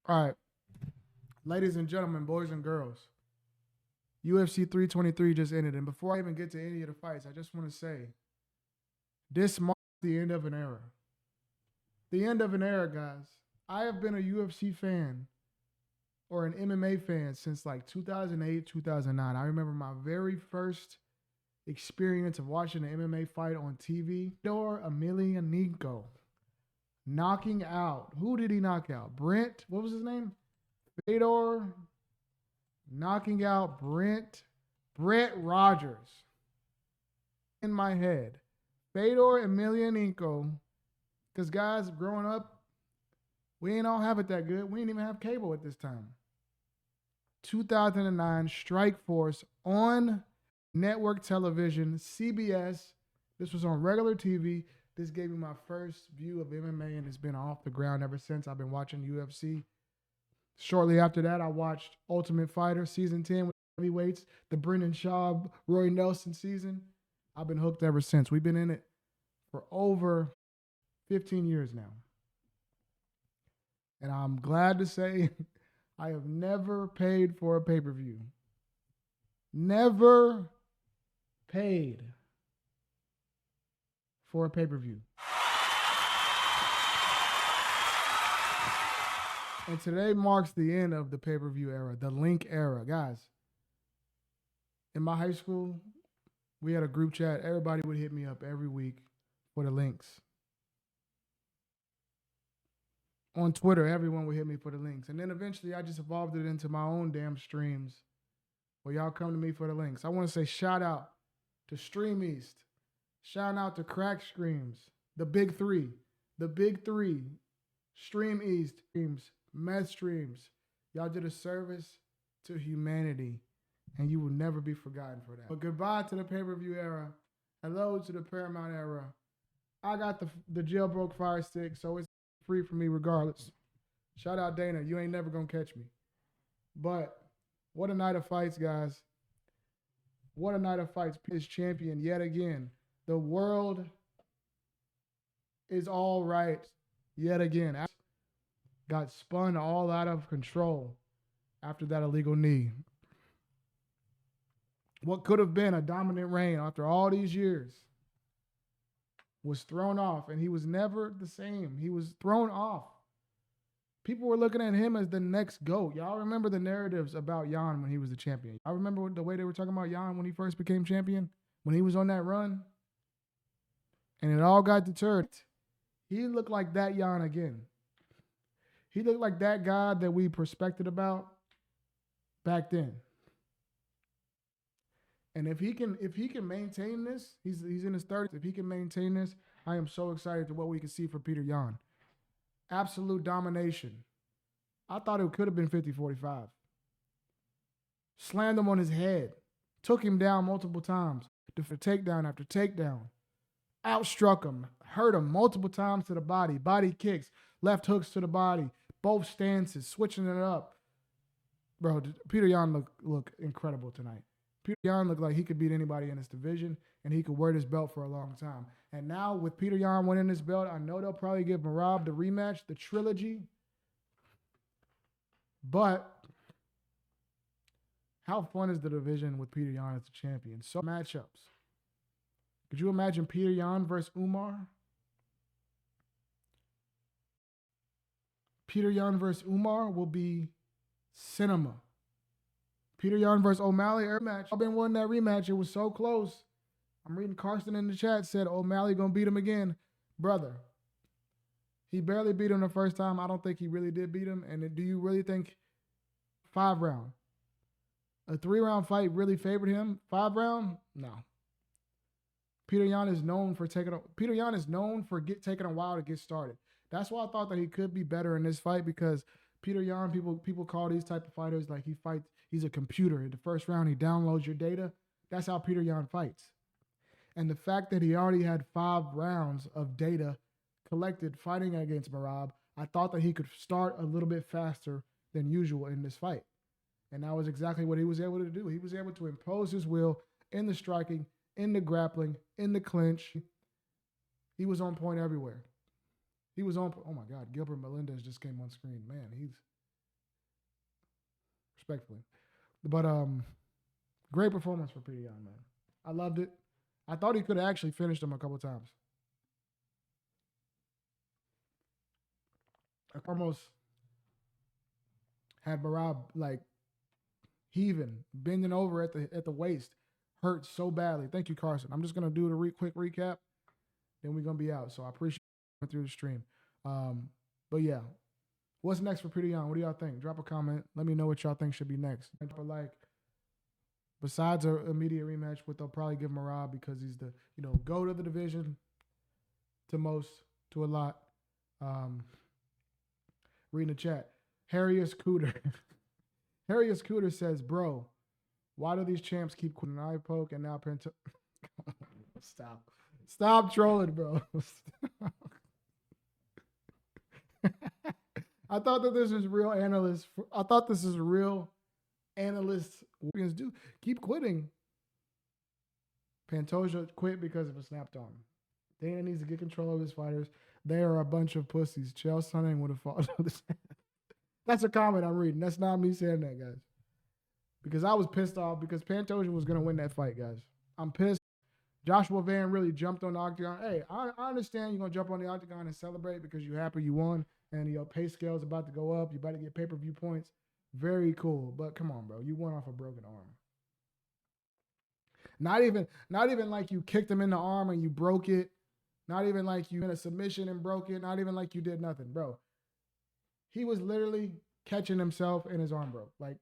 All right, ladies and gentlemen, boys and girls, UFC 323 just ended. And before I even get to any of the fights, I just want to say this marks the end of an era. The end of an era, guys. I have been a UFC fan or an MMA fan since like 2008, 2009. I remember my very first experience of watching an MMA fight on TV. Fedor Emelianenko knocking out. Who did he knock out? Brent. What was his name? Fedor knocking out Brett Rogers in my head. Fedor Emelianenko, because guys, growing up, we ain't all have it that good. We ain't even have cable at this time. 2009 Strike Force on network television, CBS. This was on regular TV. This gave me my first view of MMA, and it's been off the ground ever since. I've been watching UFC. Shortly after that, I watched Ultimate Fighter season 10 with heavyweights, the Brendan Schaub, Roy Nelson season. I've been hooked ever since. We've been in it for over 15 years now. And I'm glad to say I have never paid for a pay per view. Never paid for a pay per view. And today marks the end of the pay per view era, the link era. Guys, in my high school, we had a group chat. Everybody would hit me up every week for the links. On Twitter, everyone would hit me for the links. And then eventually I just evolved it into my own damn streams where y'all come to me for the links. I want to say shout out to Stream East. Shout out to Crack Streams. The big three. The big three. Stream East streams. Meth streams. Y'all did a service to humanity. And you will never be forgotten for that. But goodbye to the pay-per-view era. Hello to the Paramount era. I got the jailbroke fire stick, so it's free for me regardless. Shout out Dana. You ain't never going to catch me. But what a night of fights, guys. What a night of fights. Is champion yet again. The world is all right yet again. Got spun all out of control after that illegal knee. What could have been a dominant reign after all these years was thrown off, and he was never the same. He was thrown off. People were looking at him as the next GOAT. Y'all remember the narratives about Jan when he was the champion. I remember the way they were talking about Jan when he first became champion, when he was on that run, and it all got deterred. He looked like that Jan again. He looked like that guy that we prospected about back then. And if he can maintain this, he's in his 30s. If he can maintain this, I am so excited to what we can see for Peter Yan. Absolute domination. I thought it could have been 50-45. Slammed him on his head. Took him down multiple times. Takedown after takedown. Outstruck him. Hurt him multiple times to the body. Body kicks. Left hooks to the body. Both stances. Switching it up. Bro, Peter Yan look incredible tonight. Peter Yan looked like he could beat anybody in this division, and he could wear this belt for a long time. And now with Peter Yan winning this belt, I know they'll probably give Merab the rematch, the trilogy. But how fun is the division with Peter Yan as the champion? So matchups. Could you imagine Peter Yan versus Umar? Peter Yan versus Umar will be cinema. Peter Yan versus O'Malley rematch. I've been wanting that rematch. It was so close. I'm reading Carson in the chat said O'Malley gonna beat him again. Brother, he barely beat him the first time. I don't think he really did beat him. And do you really think 5 round? A 3-round fight really favored him? 5 round? No. Peter Yan is known for taking a while to get started. That's why I thought that he could be better in this fight, because Peter Yan, people call these type of fighters like he's a computer. In the first round, he downloads your data. That's how Peter Yan fights. And the fact that he already had 5 rounds of data collected fighting against Merab, I thought that he could start a little bit faster than usual in this fight. And that was exactly what he was able to do. He was able to impose his will in the striking, in the grappling, in the clinch. He was on point everywhere. He was on. Oh my God, Gilbert Melendez just came on screen. Man, respectfully. But great performance for Peter Yan, man. I loved it. I thought he could have actually finished him a couple times. I almost had Merab like heaving, bending over at the waist, hurt so badly. Thank you, Carson. I'm just gonna do the quick recap, then we're gonna be out. So I appreciate you through the stream. But yeah, what's next for Peter Yan? What do y'all think? Drop a comment. Let me know what y'all think should be next. Drop a like. Besides an immediate rematch, what they'll probably give Merab because he's the go to the division to a lot. Reading the chat. Harrius Cooter. Harrius Cooter says, bro, why do these champs keep quitting eye poke and now Pantoja? Stop trolling, bro. I thought that this was real analysts. I thought this is real analysts do. Keep quitting. Pantoja quit because of a snapped arm. Dana needs to get control of his fighters. They are a bunch of pussies. Chael Sonnen would have fought. That's a comment I'm reading. That's not me saying that, guys. Because I was pissed off because Pantoja was going to win that fight, guys. I'm pissed. Joshua Van really jumped on the octagon. Hey, I understand you're going to jump on the octagon and celebrate because you're happy you won and your pay scale is about to go up. You're about to get pay-per-view points. Very cool. But come on, bro. You won off a broken arm. Not even like you kicked him in the arm and you broke it. Not even like you in a submission and broke it. Not even like you did nothing, bro. He was literally catching himself and his arm broke. Like,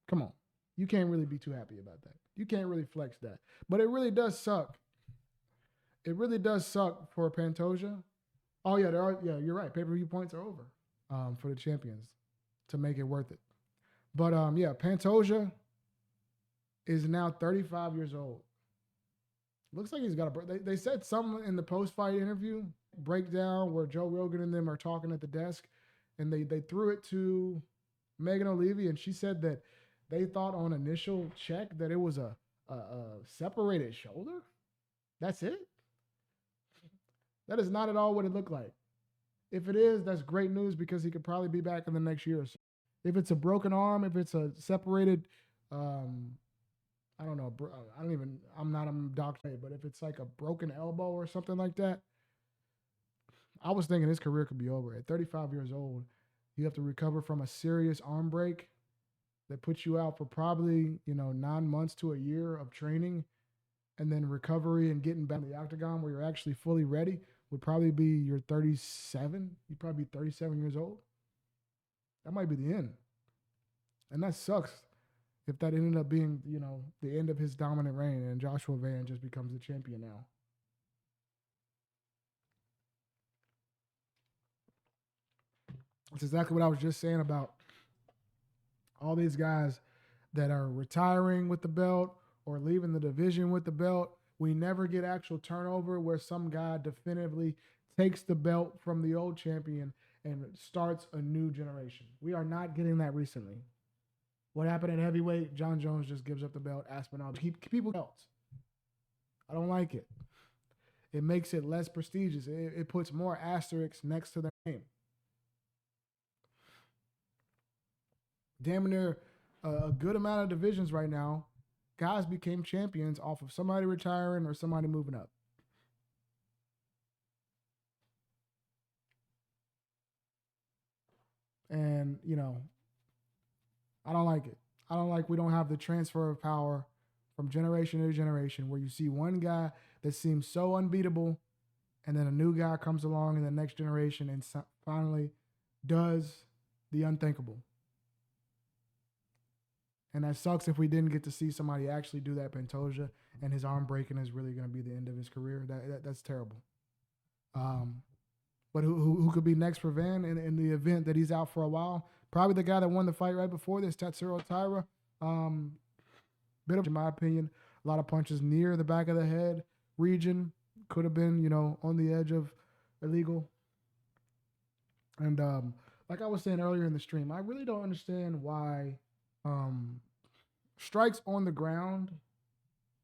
come on. You can't really be too happy about that. You can't really flex that. But it really does suck. It really does suck for Pantoja. Oh, yeah, you're right. Pay-per-view points are over for the champions to make it worth it. But, yeah, Pantoja is now 35 years old. Looks like he's got a... They said something in the post-fight interview, breakdown, where Joe Rogan and them are talking at the desk, and they threw it to Megan O'Leary, and she said that they thought on initial check that it was a separated shoulder. That's it? That is not at all what it looked like. If it is, that's great news because he could probably be back in the next year or so. If it's a broken arm, if it's a separated... I don't know. I'm not a doctor, but if it's like a broken elbow or something like that, I was thinking his career could be over. At 35 years old, you have to recover from a serious arm break that puts you out for probably, 9 months to a year of training, and then recovery and getting back in the octagon where you're actually fully ready would probably be your 37. You'd probably be 37 years old. That might be the end. And that sucks. If that ended up being, the end of his dominant reign and Joshua Van just becomes the champion now. That's exactly what I was just saying about all these guys that are retiring with the belt or leaving the division with the belt. We never get actual turnover where some guy definitively takes the belt from the old champion and starts a new generation. We are not getting that recently. What happened at heavyweight? John Jones just gives up the belt. Aspinall keep people belts. I don't like it. It makes it less prestigious. It puts more asterisks next to their name. Damn near a good amount of divisions right now, guys became champions off of somebody retiring or somebody moving up. And, I don't like it. I don't like we don't have the transfer of power from generation to generation where you see one guy that seems so unbeatable and then a new guy comes along in the next generation and finally does the unthinkable. And that sucks if we didn't get to see somebody actually do that. Pantoja and his arm breaking is really going to be the end of his career. That's terrible. But who could be next for Van in the event that he's out for a while? Probably the guy that won the fight right before this, Tatsuro Taira. Bit of, in my opinion, a lot of punches near the back of the head region. Could have been, on the edge of illegal. And like I was saying earlier in the stream, I really don't understand why strikes on the ground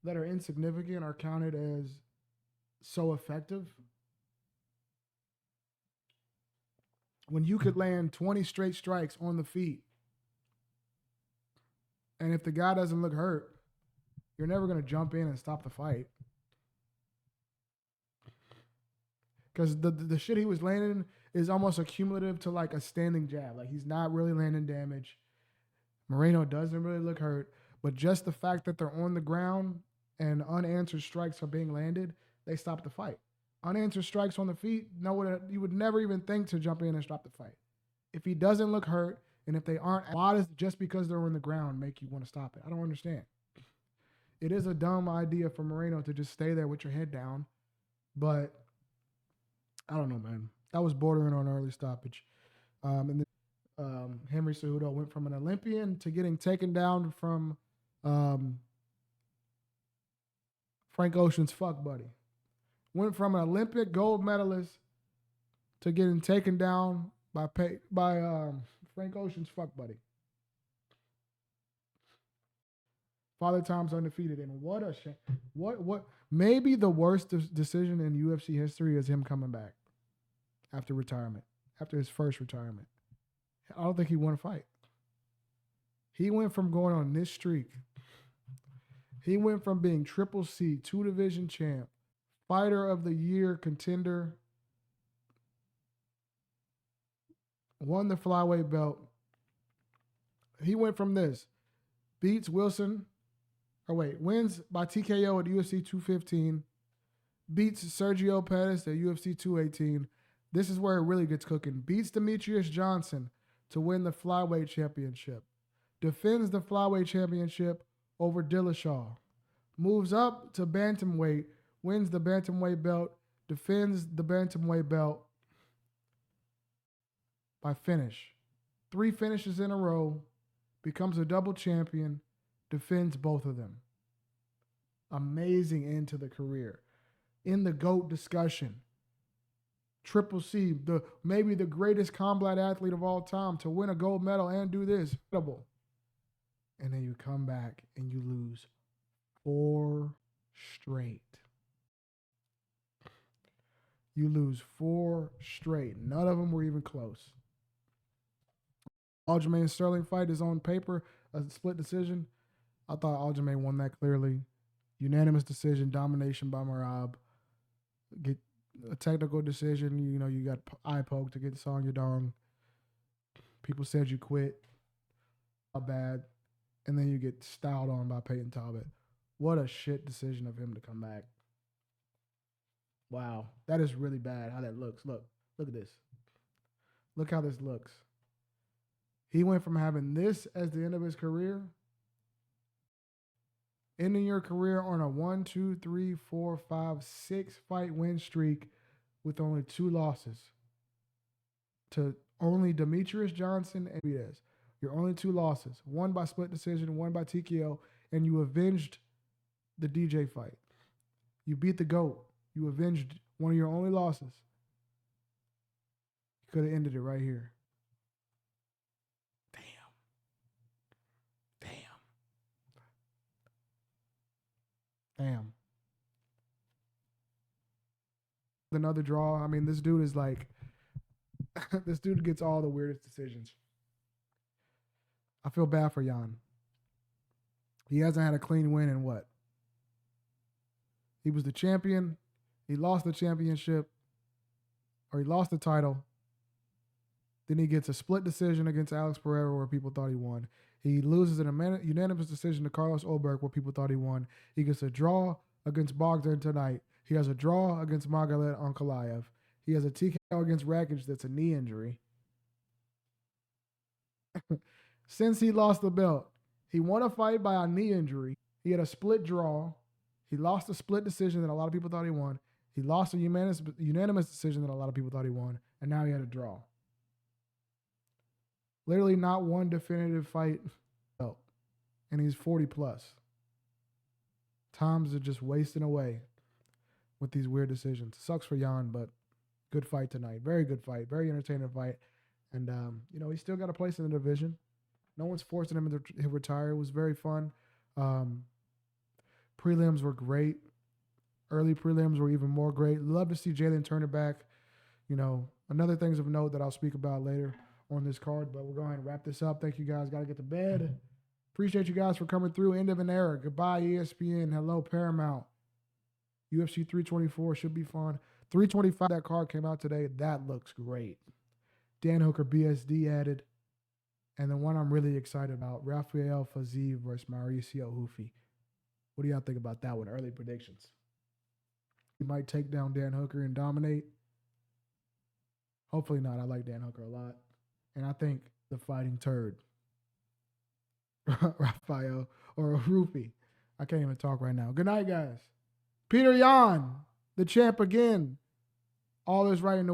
that are insignificant are counted as so effective. When you could land 20 straight strikes on the feet And if the guy doesn't look hurt, you're never going to jump in and stop the fight. Because the shit he was landing is almost accumulative to like a standing jab. Like he's not really landing damage. Moreno doesn't really look hurt. But just the fact that they're on the ground and unanswered strikes are being landed, they stop the fight. Unanswered strikes on the feet, no, you would never even think to jump in and stop the fight. If he doesn't look hurt, and if they aren't, why does just because they're on the ground make you want to stop it? I don't understand. It is a dumb idea for Moreno to just stay there with your head down, but I don't know, man. That was bordering on early stoppage. And then Henry Cejudo went from an Olympian to getting taken down from Frank Ocean's fuck buddy. Went from an Olympic gold medalist to getting taken down by Frank Ocean's fuck buddy. Father Time's undefeated, and what a shame. What? Maybe the worst decision in UFC history is him coming back after retirement, after his first retirement. I don't think he won a fight. He went from going on this streak. He went from being Triple C, 2-division champ, Fighter of the Year contender, won the flyweight belt. He went from this, wins by TKO at UFC 215, beats Sergio Pettis at UFC 218. This is where it really gets cooking. Beats Demetrius Johnson to win the flyweight championship. Defends the flyweight championship over Dillashaw. Moves up to bantamweight, wins the bantamweight belt, defends the bantamweight belt by finish. 3 finishes in a row, becomes a double champion, defends both of them. Amazing end to the career. In the GOAT discussion. Triple C, maybe the greatest combat athlete of all time, to win a gold medal and do this. Incredible. And then you come back and you lose 4 straight. You lose 4 straight. None of them were even close. Aljamain Sterling fight is on paper a split decision. I thought Aljamain won that clearly. Unanimous decision, domination by Merab. Get a technical decision. You know, you got eye poke to get Song Yadong. People said you quit. How bad. And then you get styled on by Peyton Talbot. What a shit decision of him to come back. Wow. That is really bad how that looks. Look at this. Look how this looks. He went from having this as the end of his career, ending your career on a 1, 2, 3, 4, 5, 6 fight win streak with only 2 losses, to only Demetrius Johnson and Benavidez. Your only 2 losses, one by split decision, one by TKO, and you avenged the DJ fight. You beat the GOAT. You avenged one of your only losses. You could have ended it right here. Damn. Another draw. I mean, this dude is like, this dude gets all the weirdest decisions. I feel bad for Jan. He hasn't had a clean win in what? He was the champion. He lost the championship, or he lost the title. Then he gets a split decision against Alex Pereira where people thought he won. He loses in a unanimous decision to Carlos Ulberg where people thought he won. He gets a draw against Bogdan tonight. He has a draw against Magomed Ankalaev. He has a TKO against Rakic that's a knee injury. Since he lost the belt, he won a fight by a knee injury. He had a split draw. He lost a split decision that a lot of people thought he won. He lost a unanimous decision that a lot of people thought he won. And now he had a draw. Literally not one definitive fight belt. And he's 40 plus. Times are just wasting away with these weird decisions. Sucks for Jan, but good fight tonight. Very good fight. Very entertaining fight. And, he's still got a place in the division. No one's forcing him to retire. It was very fun. Prelims were great. Early prelims were even more great. Love to see Jalen turn it back. Another things of note that I'll speak about later on this card, but we're going to wrap this up. Thank you guys. Got to get to bed. Appreciate you guys for coming through. End of an era. Goodbye, ESPN. Hello, Paramount. UFC 324 should be fun. 325, that card came out today. That looks great. Dan Hooker, BSD added. And the one I'm really excited about, Rafael Fiziev versus Mauricio Hufi. What do y'all think about that one? Early predictions. He might take down Dan Hooker and dominate. Hopefully not. I like Dan Hooker a lot. And I think the fighting turd, Rafael or Rufi. I can't even talk right now. Good night, guys. Peter Yan, the champ again. All is right in the